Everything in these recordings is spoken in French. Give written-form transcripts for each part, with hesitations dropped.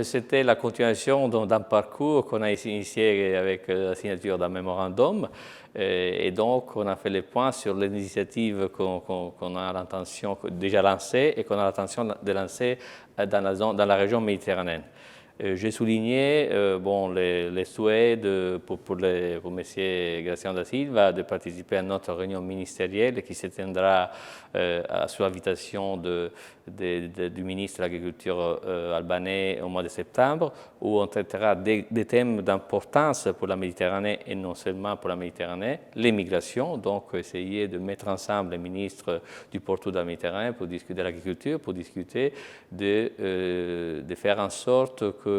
C'était la continuation d'un parcours qu'on a initié avec la signature d'un mémorandum. Et donc, on a fait les points sur les initiatives qu'on a l'intention déjà lancées et qu'on a l'intention de lancer dans la région méditerranéenne. J'ai souligné les souhaits pour M. Graciano da Silva de participer à notre réunion ministérielle qui se tiendra sous l'invitation du ministre de l'Agriculture albanais au mois de septembre, où on traitera des thèmes d'importance pour la Méditerranée et non seulement pour la Méditerranée, les migrations, donc essayer de mettre ensemble les ministres du pourtour de la Méditerranée pour discuter de l'agriculture, pour discuter de faire en sorte que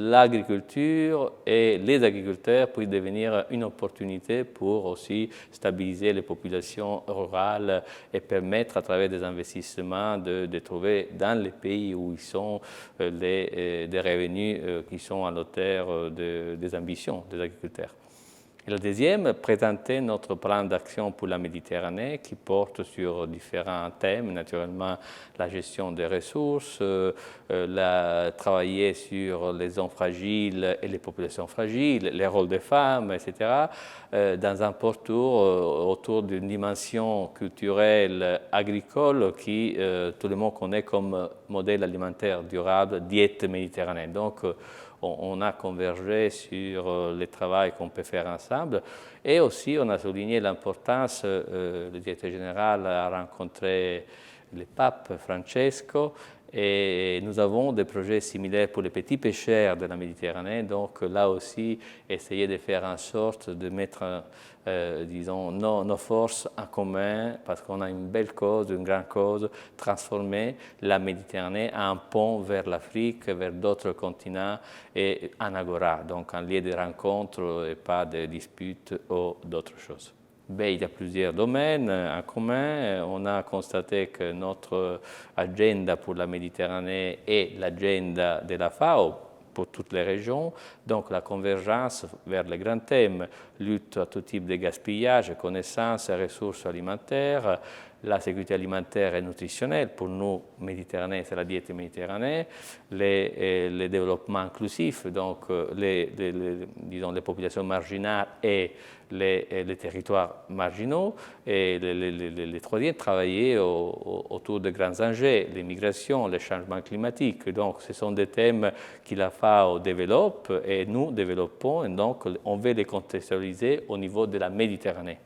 l'agriculture et les agriculteurs puissent devenir une opportunité pour aussi stabiliser les populations rurales et permettre à travers des investissements de trouver dans les pays où ils sont des revenus qui sont à l'auteur des ambitions des agriculteurs. Et le deuxième, présenter notre plan d'action pour la Méditerranée qui porte sur différents thèmes, naturellement la gestion des ressources, travailler sur les zones fragiles et les populations fragiles, les rôles des femmes, etc., dans un pourtour autour d'une dimension culturelle agricole qui tout le monde connaît comme modèle alimentaire durable, diète méditerranéenne. Donc, on a convergé sur le travail qu'on peut faire ensemble et aussi on a souligné l'importance, le directeur général a rencontré le pape Francesco et nous avons des projets similaires pour les petits pêcheurs de la Méditerranée, donc là aussi essayer de faire en sorte de mettre disons, nos forces en commun parce qu'on a une belle cause, une grande cause, transformer la Méditerranée en un pont vers l'Afrique, vers d'autres continents et un agora, donc un lieu de rencontre et pas de disputes ou d'autres choses. Ben, il y a plusieurs domaines en commun. On a constaté que notre agenda pour la Méditerranée est l'agenda de la FAO pour toutes les régions, donc la convergence vers les grands thèmes, lutte à tout type de gaspillage, connaissances et ressources alimentaires, la sécurité alimentaire et nutritionnelle, pour nous, Méditerranée, c'est la diète méditerranéenne, les développements inclusifs, donc disons, les populations marginales et les territoires marginaux, et les troisièmes, travailler autour de grands enjeux, les migrations, les changements climatiques. Donc, ce sont des thèmes que la FAO développe et nous développons, et donc on veut les contextualiser au niveau de la Méditerranée.